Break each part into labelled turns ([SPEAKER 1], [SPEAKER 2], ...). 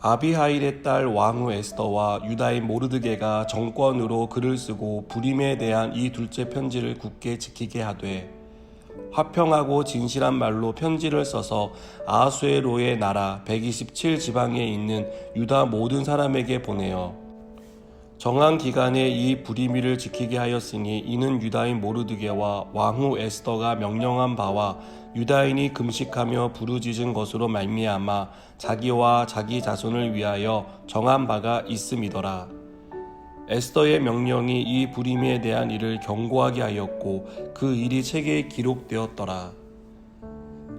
[SPEAKER 1] 아비하일의 딸 왕후 에스더와 유다인 모르드게가 정권으로 글을 쓰고 불임에 대한 이 둘째 편지를 굳게 지키게 하되, 화평하고 진실한 말로 편지를 써서 아하수에로의 나라 127지방에 있는 유다 모든 사람에게 보내어 정한 기간에 이 불임일을 지키게 하였으니, 이는 유다인 모르드게와 왕후 에스더가 명령한 바와 유다인이 금식하며 부르짖은 것으로 말미암아 자기와 자기 자손을 위하여 정한 바가 있음이더라. 에스더의 명령이 이 불임에 대한 일을 경고하게 하였고 그 일이 책에 기록되었더라.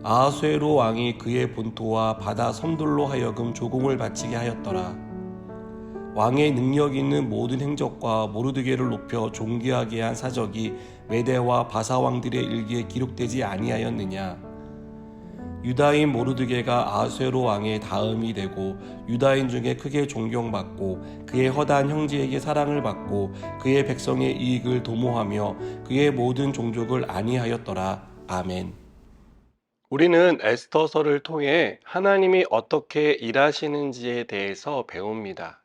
[SPEAKER 1] 아하수에로 왕이 그의 본토와 바다 섬들로 하여금 조공을 바치게 하였더라. 왕의 능력 있는 모든 행적과 모르드게를 높여 존귀하게 한 사적이 메대와 바사 왕들의 일기에 기록되지 아니하였느냐. 유다인 모르드게가 아하수에로 왕의 다음이 되고 유다인 중에 크게 존경받고 그의 허다한 형제에게 사랑을 받고 그의 백성의 이익을 도모하며 그의 모든 종족을 안위하였더라. 아멘. 우리는 에스더서를 통해 하나님이 어떻게 일하시는지에 대해서 배웁니다.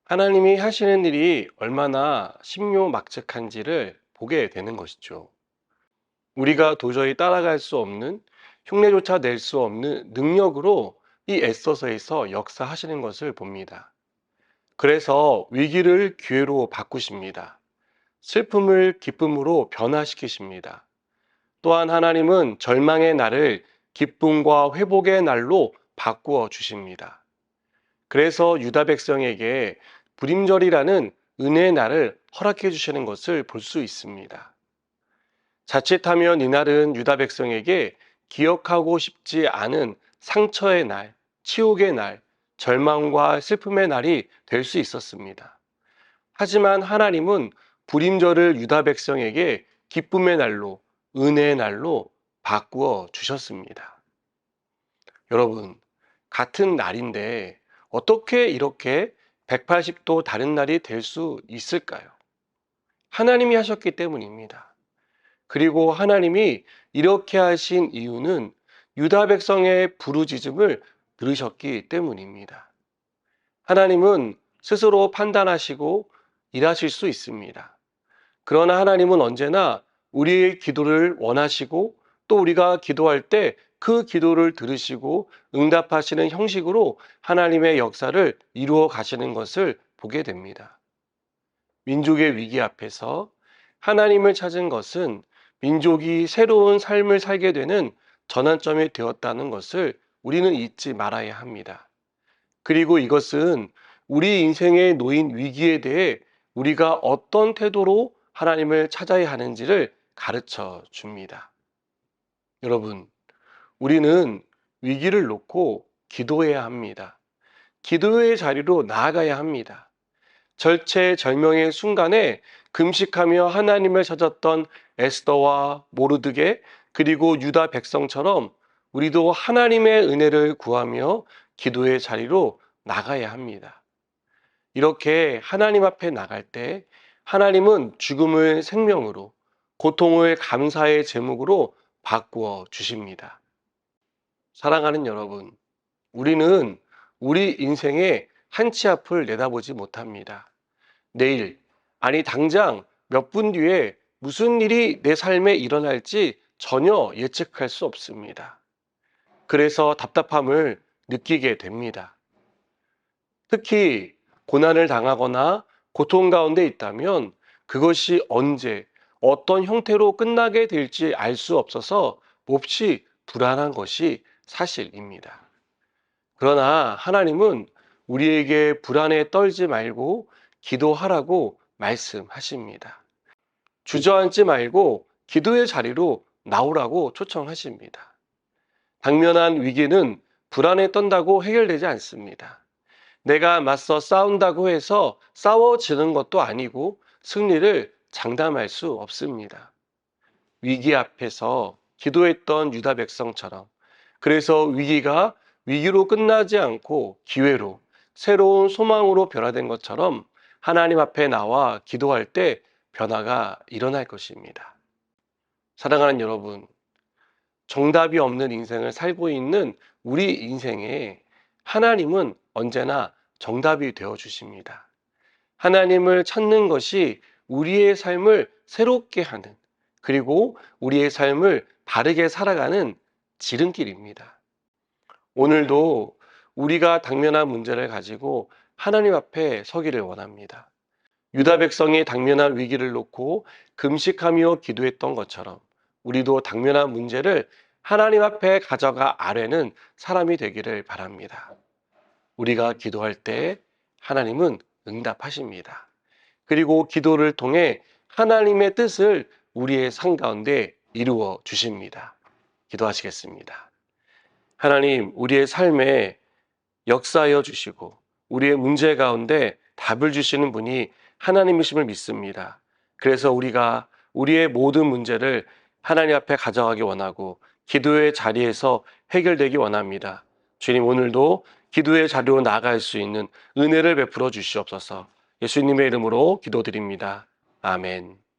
[SPEAKER 1] 하나님이 하시는 일이 얼마나 신묘막측한지를 보게 되는 것이죠. 우리가 도저히 따라갈 수 없는, 흉내조차 낼 수 없는 능력으로 이 에스더서에서 역사하시는 것을 봅니다. 그래서 위기를 기회로 바꾸십니다. 슬픔을 기쁨으로 변화시키십니다. 또한 하나님은 절망의 날을 기쁨과 회복의 날로 바꾸어 주십니다. 그래서 유다 백성에게 불임절이라는 은혜의 날을 허락해 주시는 것을 볼 수 있습니다. 자칫하면 이날은 유다 백성에게 기억하고 싶지 않은 상처의 날, 치욕의 날, 절망과 슬픔의 날이 될 수 있었습니다. 하지만 하나님은 불임절을 유다 백성에게 기쁨의 날로, 은혜의 날로 바꾸어 주셨습니다. 여러분, 같은 날인데 어떻게 이렇게 180도 다른 날이 될 수 있을까요? 하나님이 하셨기 때문입니다. 그리고 하나님이 이렇게 하신 이유는 유다 백성의 부르짖음을 들으셨기 때문입니다. 하나님은 스스로 판단하시고 일하실 수 있습니다. 그러나 하나님은 언제나 우리의 기도를 원하시고 또 우리가 기도할 때 그 기도를 들으시고 응답하시는 형식으로 하나님의 역사를 이루어 가시는 것을 보게 됩니다. 민족의 위기 앞에서 하나님을 찾은 것은 민족이 새로운 삶을 살게 되는 전환점이 되었다는 것을 우리는 잊지 말아야 합니다. 그리고 이것은 우리 인생에 놓인 위기에 대해 우리가 어떤 태도로 하나님을 찾아야 하는지를 가르쳐 줍니다. 여러분, 우리는 위기를 놓고 기도해야 합니다. 기도의 자리로 나아가야 합니다. 절체절명의 순간에 금식하며 하나님을 찾았던 에스더와 모르드게 그리고 유다 백성처럼 우리도 하나님의 은혜를 구하며 기도의 자리로 나가야 합니다. 이렇게 하나님 앞에 나갈 때 하나님은 죽음을 생명으로, 고통을 감사의 제목으로 바꾸어 주십니다. 사랑하는 여러분, 우리는 우리 인생의 한 치 앞을 내다보지 못합니다. 내일, 아니 당장 몇 분 뒤에 무슨 일이 내 삶에 일어날지 전혀 예측할 수 없습니다. 그래서 답답함을 느끼게 됩니다. 특히 고난을 당하거나 고통 가운데 있다면 그것이 언제, 어떤 형태로 끝나게 될지 알 수 없어서 몹시 불안한 것이 사실입니다. 그러나 하나님은 우리에게 불안에 떨지 말고 기도하라고 말씀하십니다. 주저앉지 말고 기도의 자리로 나오라고 초청하십니다. 당면한 위기는 불안에 떤다고 해결되지 않습니다. 내가 맞서 싸운다고 해서 싸워지는 것도 아니고 승리를 장담할 수 없습니다. 위기 앞에서 기도했던 유다 백성처럼, 그래서 위기가 위기로 끝나지 않고 기회로, 새로운 소망으로 변화된 것처럼 하나님 앞에 나와 기도할 때 변화가 일어날 것입니다. 사랑하는 여러분, 정답이 없는 인생을 살고 있는 우리 인생에 하나님은 언제나 정답이 되어 주십니다. 하나님을 찾는 것이 우리의 삶을 새롭게 하는, 그리고 우리의 삶을 바르게 살아가는 지름길입니다. 오늘도 우리가 당면한 문제를 가지고 하나님 앞에 서기를 원합니다. 유다 백성이 당면한 위기를 놓고 금식하며 기도했던 것처럼 우리도 당면한 문제를 하나님 앞에 가져가 아뢰는 사람이 되기를 바랍니다. 우리가 기도할 때 하나님은 응답하십니다. 그리고 기도를 통해 하나님의 뜻을 우리의 삶 가운데 이루어 주십니다. 기도하시겠습니다. 하나님, 우리의 삶에 역사하여 주시고 우리의 문제 가운데 답을 주시는 분이 하나님이심을 믿습니다. 그래서 우리가 우리의 모든 문제를 하나님 앞에 가져가기 원하고 기도의 자리에서 해결되기 원합니다. 주님, 오늘도 기도의 자리로 나아갈 수 있는 은혜를 베풀어 주시옵소서. 예수님의 이름으로 기도드립니다. 아멘.